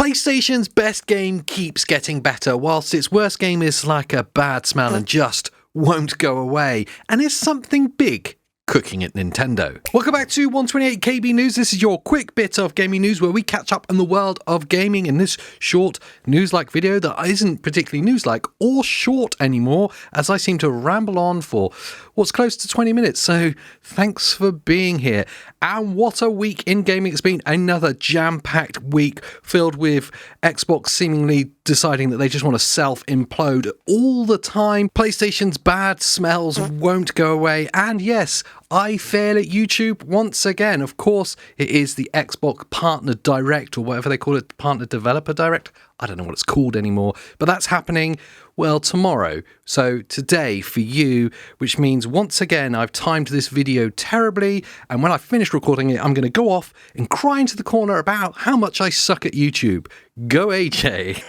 PlayStation's best game keeps getting better, whilst its worst game is like a bad smell and just won't go away. And is something big cooking at Nintendo? Welcome back to 128KB News. This is your quick bit of gaming news where we catch up in the world of gaming in this short news-like video that isn't particularly news-like or short anymore, as I seem to ramble on for what's close to 20 minutes. So thanks for being here. And what a week in gaming it's been. Another jam-packed week filled with Xbox seemingly deciding that they just want to self-implode all the time. PlayStation's bad smells won't go away. And yes, I fail at YouTube once again. Of course, it is the Xbox Partner Direct, or whatever they call it, Partner Developer Direct. I don't know what it's called anymore, but that's happening, well, tomorrow. So today for you, which means once again, I've timed this video terribly. And when I finish recording it, I'm going to go off and cry into the corner about how much I suck at YouTube. Go AJ.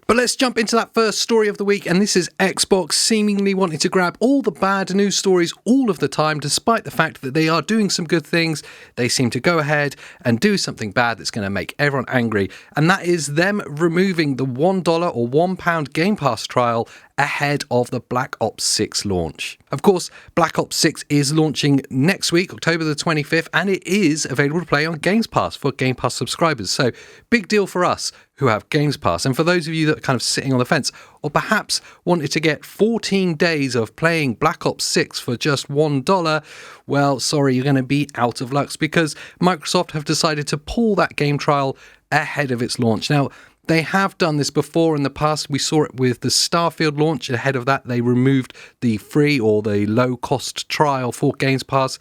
But let's jump into that first story of the week, and this is Xbox seemingly wanting to grab all the bad news stories all of the time, despite the fact that they are doing some good things. They seem to go ahead and do something bad that's going to make everyone angry, and that is them removing the $1 or £1 Game Pass trial ahead of the Black Ops 6 launch. Of course, Black Ops 6 is launching next week, October the 25th, and it is available to play on Games Pass for Game Pass subscribers. So, big deal for us who have Games Pass. And for those of you that are kind of sitting on the fence, or perhaps wanted to get 14 days of playing Black Ops 6 for just $1, well, sorry, you're going to be out of luck, because Microsoft have decided to pull that game trial ahead of its launch. Now, they have done this before in the past. We saw it with the Starfield launch. Ahead of that, they removed the free or the low-cost trial for Games Pass.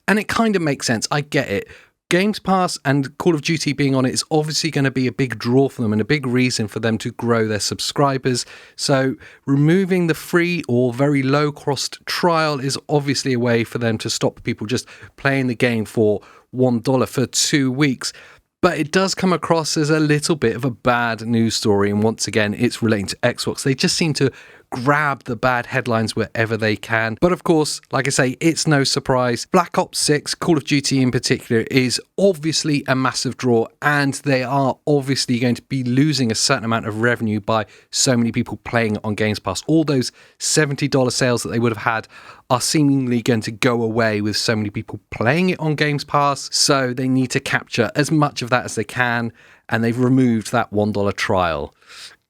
And it kind of makes sense. I get it. Games Pass and Call of Duty being on it is obviously going to be a big draw for them and a big reason for them to grow their subscribers. So removing the free or very low-cost trial is obviously a way for them to stop people just playing the game for $1 for 2 weeks. But it does come across as a little bit of a bad news story. And once again, it's relating to Xbox. They just seem to grab the bad headlines wherever they can. But of course, like I say, it's no surprise. Black Ops 6, Call of Duty in particular, is obviously a massive draw. And they are obviously going to be losing a certain amount of revenue by so many people playing it on Games Pass. All those $70 sales that they would have had are seemingly going to go away with so many people playing it on Games Pass. So they need to capture as much of that as they can. And they've removed that $1 trial.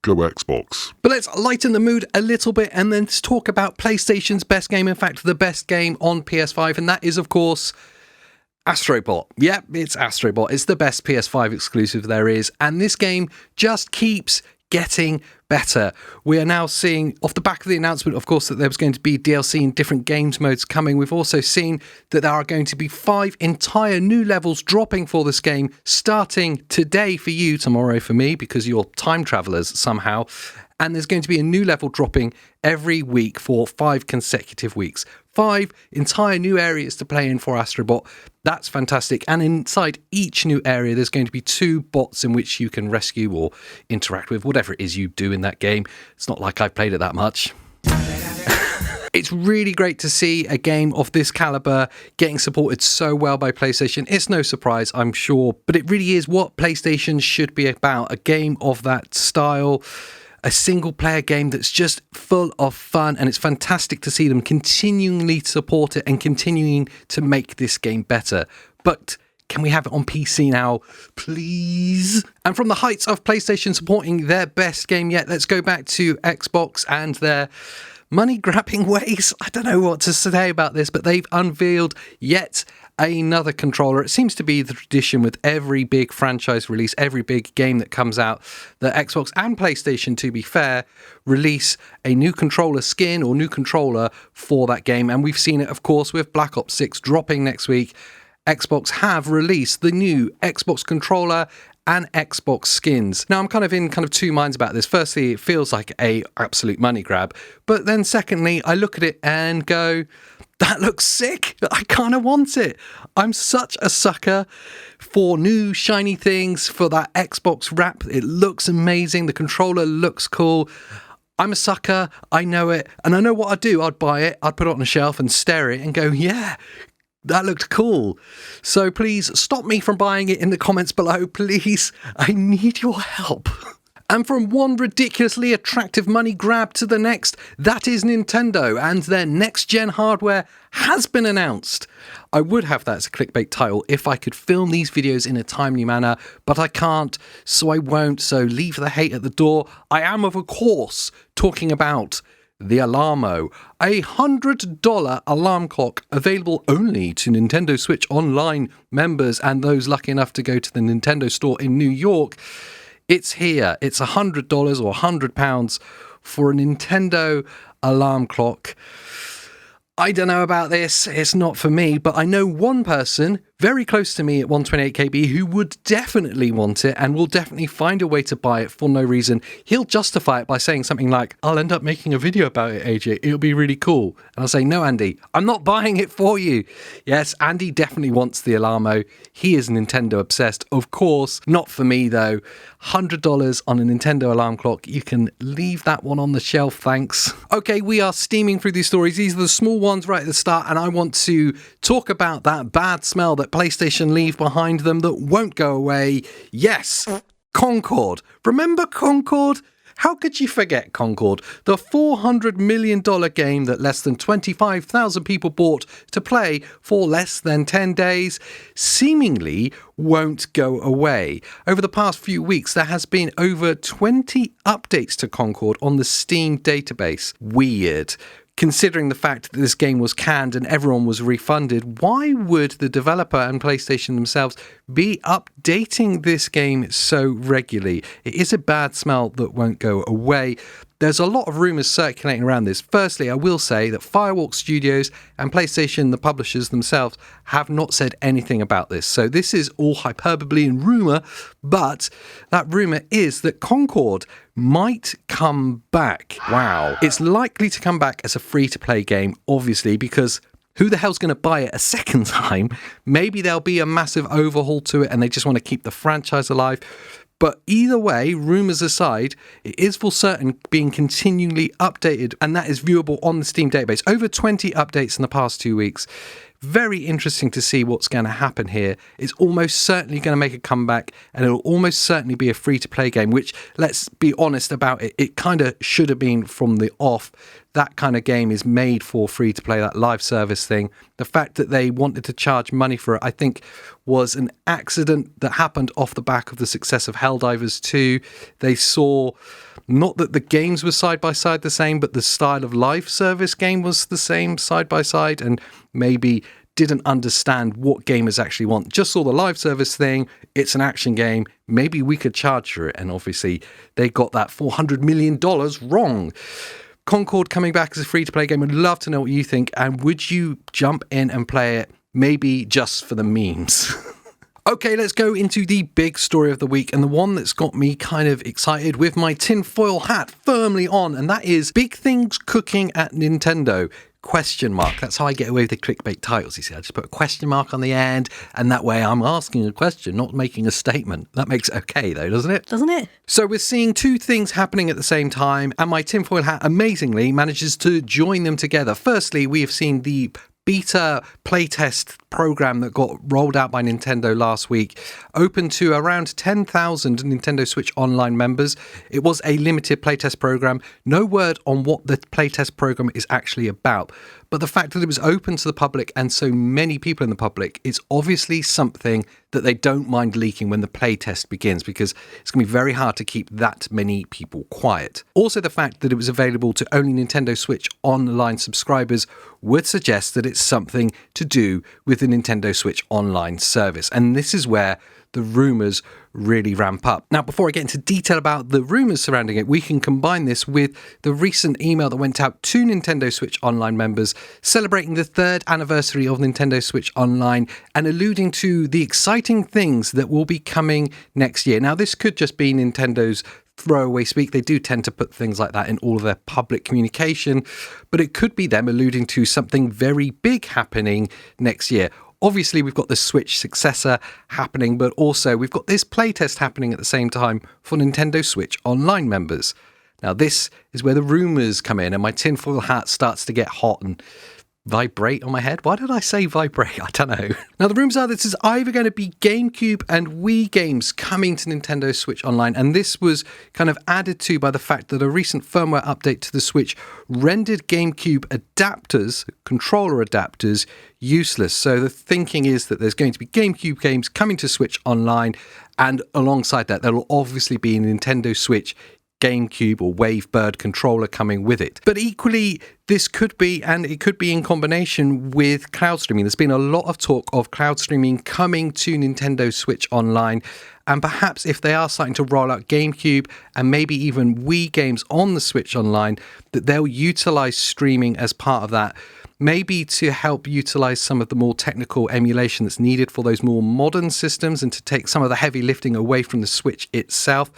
Go Xbox. But let's lighten the mood a little bit and then talk about PlayStation's best game. In fact, the best game on PS5. And that is, of course, AstroBot. Yep, it's AstroBot. It's the best PS5 exclusive there is. And this game just keeps getting better. We are now seeing, off the back of the announcement, of course, that there was going to be DLC in different games modes coming. We've also seen that there are going to be 5 entire new levels dropping for this game, starting today for you, tomorrow for me, because you're time travelers somehow. And there's going to be a new level dropping every week for 5 consecutive weeks. 5 entire new areas to play in for AstroBot. That's fantastic. And inside each new area, there's going to be 2 bots in which you can rescue or interact with, whatever it is you do in that game. It's not like I've played it that much. It's really great to see a game of this caliber getting supported so well by PlayStation. It's no surprise, I'm sure, but it really is what PlayStation should be about. A game of that style. A single-player game that's just full of fun, and it's fantastic to see them continually support it and continuing to make this game better. But can we have it on PC now, please? And from the heights of PlayStation supporting their best game yet, let's go back to Xbox and their money-grabbing ways. I don't know what to say about this, but they've unveiled yet another controller. It seems to be the tradition with every big franchise release, every big game that comes out, that Xbox and PlayStation, to be fair, release a new controller skin or new controller for that game. And we've seen it, of course, with Black Ops 6 dropping next week. Xbox have released the new Xbox controller and Xbox skins. Now, I'm kind of in 2 minds about this. Firstly, it feels like a absolute money grab. But then secondly, I look at it and go, that looks sick. I kind of want it. I'm such a sucker for new shiny things, for that Xbox wrap. It looks amazing. The controller looks cool. I'm a sucker. I know it. And I know what I'd do. I'd buy it. I'd put it on a shelf and stare at it and go, yeah, That looked cool. So please stop me from buying it in the comments below, please. I need your help. And from one ridiculously attractive money grab to the next, that is Nintendo, and their next-gen hardware has been announced. I would have that as a clickbait title if I could film these videos in a timely manner, but I can't, so I won't, so leave the hate at the door. I am, of course, talking about the Alarmo, a $100 alarm clock available only to Nintendo Switch Online members and those lucky enough to go to the Nintendo store in New York. It's here. It's $100 or £100 for a Nintendo alarm clock. I don't know about this. It's not for me, but I know one person very close to me at 128KB who would definitely want it and will definitely find a way to buy it for no reason. He'll justify it by saying something like, I'll end up making a video about it, AJ. It'll be really cool. And I'll say, no, Andy, I'm not buying it for you. Yes, Andy definitely wants the Alarmo. He is Nintendo obsessed. Of course, not for me though. $100 on a Nintendo alarm clock. You can leave that one on the shelf, thanks. Okay, we are steaming through these stories. These are the small ones right at the start, and I want to talk about that bad smell that PlayStation leave behind them that won't go away. Yes, Concord. Remember Concord? How could you forget Concord? The $400 million game that less than 25,000 people bought to play for less than 10 days seemingly won't go away. Over the past few weeks, there has been over 20 updates to Concord on the Steam database. Weird. Considering the fact that this game was canned and everyone was refunded, why would the developer and PlayStation themselves be updating this game so regularly? It is a bad smell that won't go away. There's a lot of rumours circulating around this. Firstly, I will say that Firewalk Studios and PlayStation, the publishers themselves, have not said anything about this. So this is all hyperbole and rumour, but that rumour is that Concord might come back. Wow. It's likely to come back as a free-to-play game, obviously, because who the hell's going to buy it a second time? Maybe there'll be a massive overhaul to it and they just want to keep the franchise alive. But either way, rumours aside, it is for certain being continually updated, and that is viewable on the Steam database. Over 20 updates in the past 2 weeks. Very interesting to see what's going to happen here. It's almost certainly going to make a comeback, and it'll almost certainly be a free-to-play game, which, let's be honest about it, it kind of should have been from the off. That kind of game is made for free-to-play, that live service thing. The fact that they wanted to charge money for it, I think, was an accident that happened off the back of the success of Helldivers 2. They saw not that the games were side by side the same, but the style of live service game was the same side by side, and maybe didn't understand what gamers actually want. Just saw the live service thing, it's an action game, maybe we could charge for it, and obviously they got that $400 million wrong. Concord coming back as a free-to-play game. I'd love to know what you think, and would you jump in and play it, maybe just for the memes? Okay, let's go into the big story of the week, and the one that's got me kind of excited with my tinfoil hat firmly on, and that is big things cooking at Nintendo. Question mark. That's how I get away with the clickbait titles, you see. I just put a question mark on the end, and that way I'm asking a question, not making a statement. That makes it okay, though, doesn't it? Doesn't it? So we're seeing two things happening at the same time, and my tinfoil hat amazingly manages to join them together. Firstly, we have seen the beta playtest program that got rolled out by Nintendo last week, open to around 10,000 Nintendo Switch Online members. It was a limited playtest program. No word on what the playtest program is actually about, but the fact that it was open to the public and so many people in the public is obviously something that they don't mind leaking when the playtest begins, because it's going to be very hard to keep that many people quiet. Also, the fact that it was available to only Nintendo Switch Online subscribers would suggest that it's something to do with the Nintendo Switch Online service. And this is where the rumours really ramp up. Now, before I get into detail about the rumours surrounding it, we can combine this with the recent email that went out to Nintendo Switch Online members celebrating the 3rd anniversary of Nintendo Switch Online and alluding to the exciting things that will be coming next year. Now, this could just be Nintendo's throwaway speak. They do tend to put things like that in all of their public communication, but it could be them alluding to something very big happening next year. Obviously, we've got the Switch successor happening, but also we've got this playtest happening at the same time for Nintendo Switch Online members. Now, this is where the rumours come in, and my tinfoil hat starts to get hot and vibrate on my head. Why did I say vibrate? I don't know. Now, the rumours are this is either going to be GameCube and Wii games coming to Nintendo Switch Online, and this was kind of added to by the fact that a recent firmware update to the Switch rendered GameCube adapters, controller adapters, useless. So the thinking is that there's going to be GameCube games coming to Switch Online, and alongside that, there will obviously be a Nintendo Switch GameCube or Wavebird controller coming with it. But equally, this could be, and it could be in combination with cloud streaming. There's been a lot of talk of cloud streaming coming to Nintendo Switch Online, and perhaps if they are starting to roll out GameCube and maybe even Wii games on the Switch Online, that they'll utilize streaming as part of that. Maybe to help utilize some of the more technical emulation that's needed for those more modern systems and to take some of the heavy lifting away from the Switch itself.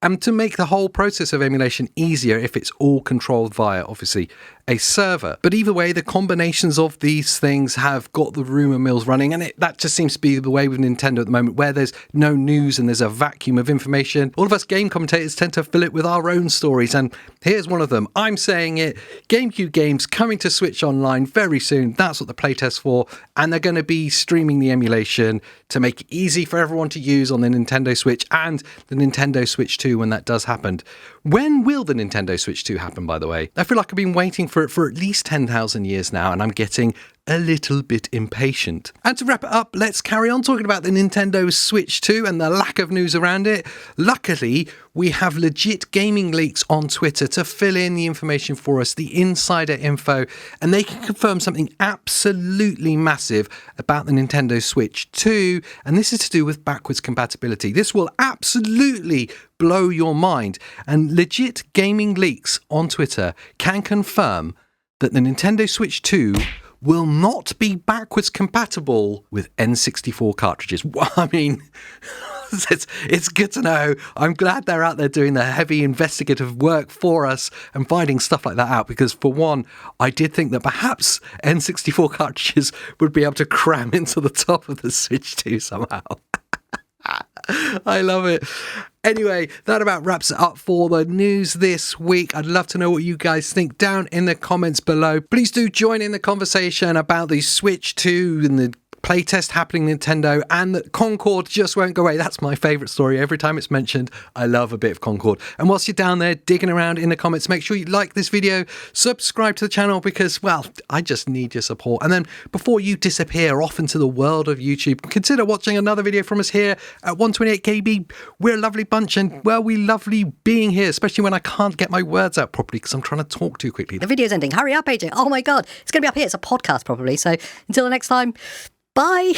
And to make the whole process of emulation easier if it's all controlled via, obviously, a server. But either way, the combinations of these things have got the rumour mills running, and that just seems to be the way with Nintendo at the moment, where there's no news and there's a vacuum of information. All of us game commentators tend to fill it with our own stories, and here's one of them. I'm saying it. GameCube games coming to Switch Online very soon. That's what the playtest's for, and they're going to be streaming the emulation to make it easy for everyone to use on the Nintendo Switch and the Nintendo Switch 2 when that does happen. When will the Nintendo Switch 2 happen, by the way? I feel like I've been waiting for it for at least 10,000 years now, and I'm getting a little bit impatient. And to wrap it up, let's carry on talking about the Nintendo Switch 2 and the lack of news around it. Luckily, we have legit gaming leaks on Twitter to fill in the information for us, the insider info, and they can confirm something absolutely massive about the Nintendo Switch 2, and this is to do with backwards compatibility. This will absolutely blow your mind, and legit gaming leaks on Twitter can confirm that the Nintendo Switch 2 will not be backwards compatible with N64 cartridges. I mean, it's good to know. I'm glad they're out there doing the heavy investigative work for us and finding stuff like that out, because for one, I did think that perhaps N64 cartridges would be able to cram into the top of the Switch 2 somehow. I love it. Anyway, that about wraps it up for the news this week. I'd love to know what you guys think down in the comments below. Please do join in the conversation about the Switch 2 and the playtest happening Nintendo, and that Concord just won't go away. That's my favourite story. Every time it's mentioned, I love a bit of Concord. And whilst you're down there digging around in the comments, make sure you like this video, subscribe to the channel, because, well, I just need your support. And then before you disappear off into the world of YouTube, consider watching another video from us here at 128KB. We're a lovely bunch, and, well, we lovely being here, especially when I can't get my words out properly because I'm trying to talk too quickly. The video's ending. Hurry up, AJ. Oh my God. It's going to be up here. It's a podcast probably. So until the next time, bye.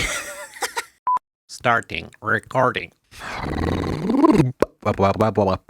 Starting recording.